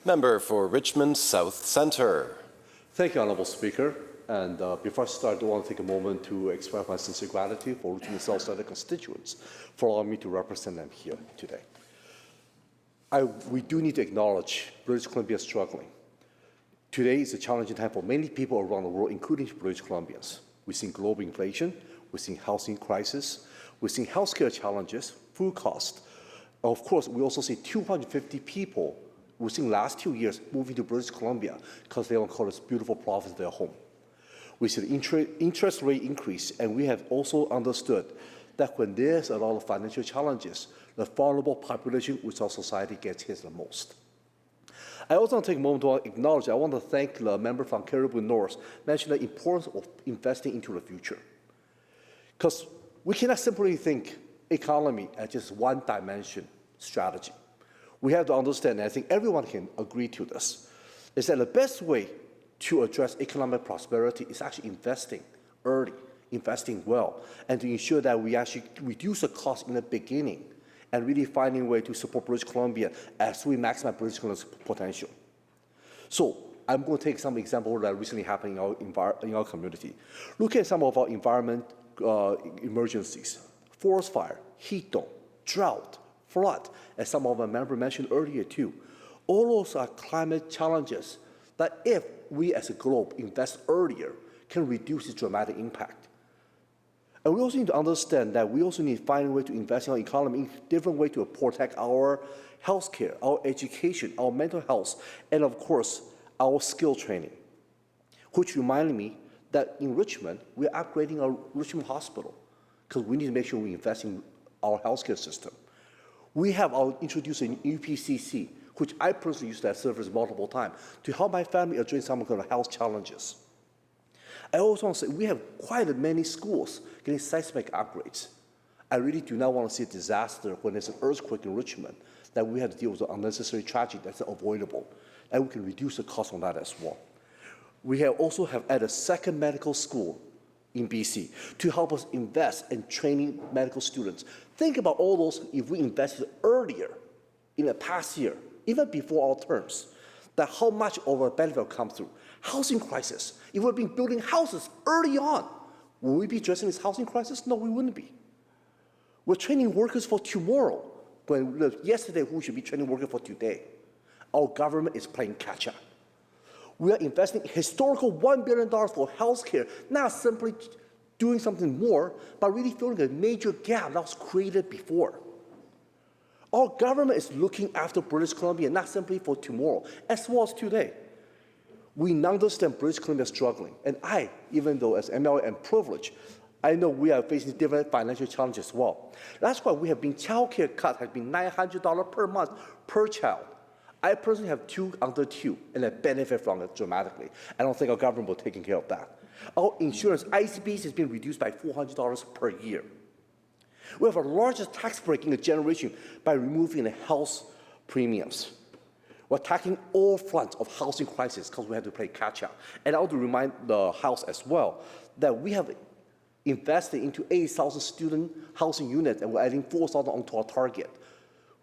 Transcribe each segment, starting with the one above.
Member for Richmond South Centre. Thank you, Honourable Speaker. And before I start, I want to take a moment to express my sincere gratitude for Richmond South Centre constituents for allowing me to represent them here today. We do need to acknowledge British Columbia is struggling. Today is a challenging time for many people around the world, including British Columbians. We're seeing global inflation, we're seeing housing crisis, we're seeing healthcare challenges, food costs. Of course, we also see 250 people within the last 2 years moving to British Columbia because they want to call this beautiful province their home. We see the interest rate increase, and we have also understood that when there's a lot of financial challenges, the vulnerable population which our society gets hit the most. I also want to take a moment to acknowledge, I want to thank the member from Cariboo North, mentioned the importance of investing into the future. Because we cannot simply think economy as just one-dimension strategy. We have to understand, and I think everyone can agree to this, is that the best way to address economic prosperity is actually investing early, investing well, and to ensure that we actually reduce the cost in the beginning and really finding a way to support British Columbia as we maximize British Columbia's potential. So I'm going to take some examples that recently happened in our community. Look at some of our environment emergencies: forest fire, heat dome, drought, flood, as some of our members mentioned earlier too. All those are climate challenges that if we as a globe invest earlier can reduce its dramatic impact. And we also need to understand that we also need to find a way to invest in our economy in different ways to protect our healthcare, our education, our mental health, and of course, our skill training. Which reminded me that in Richmond, we're upgrading our Richmond Hospital because we need to make sure we invest in our healthcare system. We have introduced a UPCC, which I personally used that service multiple times to help my family address some of the health challenges. I also want to say we have quite many schools getting seismic upgrades. I really do not want to see a disaster when there's an earthquake in Richmond, that we have to deal with the unnecessary tragedy that's avoidable, and we can reduce the cost on that as well. We also have added a second medical school in BC to help us invest in training medical students. Think about all those if we invested earlier in the past year, even before our terms, that how much of a benefit will come through. Housing crisis. If we've been building houses early on, will we be addressing this housing crisis? No, we wouldn't be. We're training workers for tomorrow, when yesterday we should be training workers for today. Our government is playing catch-up. We are investing historical $1 billion for healthcare, not simply doing something more, but really filling a major gap that was created before. Our government is looking after British Columbia, not simply for tomorrow, as well as today. We understand British Columbia is struggling, and I, even though as MLA am privileged, I know we are facing different financial challenges as well. That's why we have been, childcare cut has been $900 per month per child. I personally have two under two, and I benefit from it dramatically. I don't think our government will take care of that. Our insurance, ICBC, has been reduced by $400 per year. We have our largest tax break in a generation by removing the health premiums. We're tackling all fronts of housing crisis because we have to play catch-up. And I want to remind the House as well that we have invested into 8,000 student housing units, and we're adding 4,000 onto our target,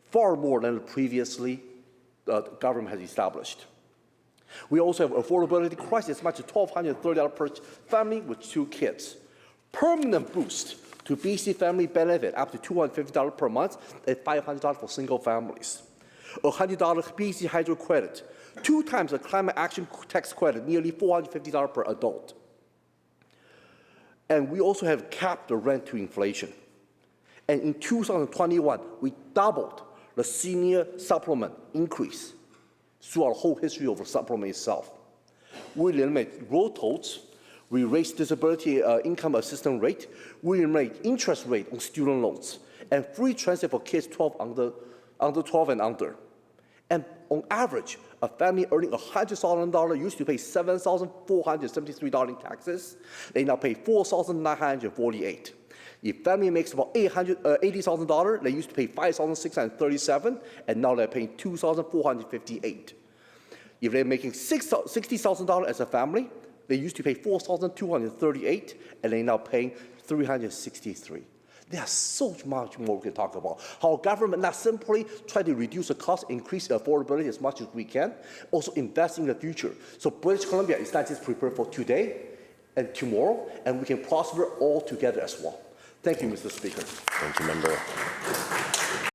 far more than previously the government has established. We also have affordability crisis, as much as $1,230 per family with 2 kids. Permanent boost to BC family benefit up to $250 per month and $500 for single families. $100 BC hydro credit, 2 times the climate action tax credit, nearly $450 per adult. And we also have capped the rent to inflation. And in 2021, we doubled the senior supplement increase through our whole history of the supplement itself. We eliminate road tolls, we raise disability income assistance rate, we eliminate interest rate on student loans, and free transit for kids under 12 and under. And on average, a family earning $100,000 used to pay $7,473 in taxes. They now pay $4,948. If family makes about $80,000, they used to pay $5,637, and now they're paying $2,458. If they're making $60,000 as a family, they used to pay $4,238, and they're now paying $363. There's so much more we can talk about. How government not simply try to reduce the cost, increase the affordability as much as we can, also invest in the future. So British Columbia is not just prepared for today and tomorrow, and we can prosper all together as well. Thank you, Mr. Speaker. Thank you, Member.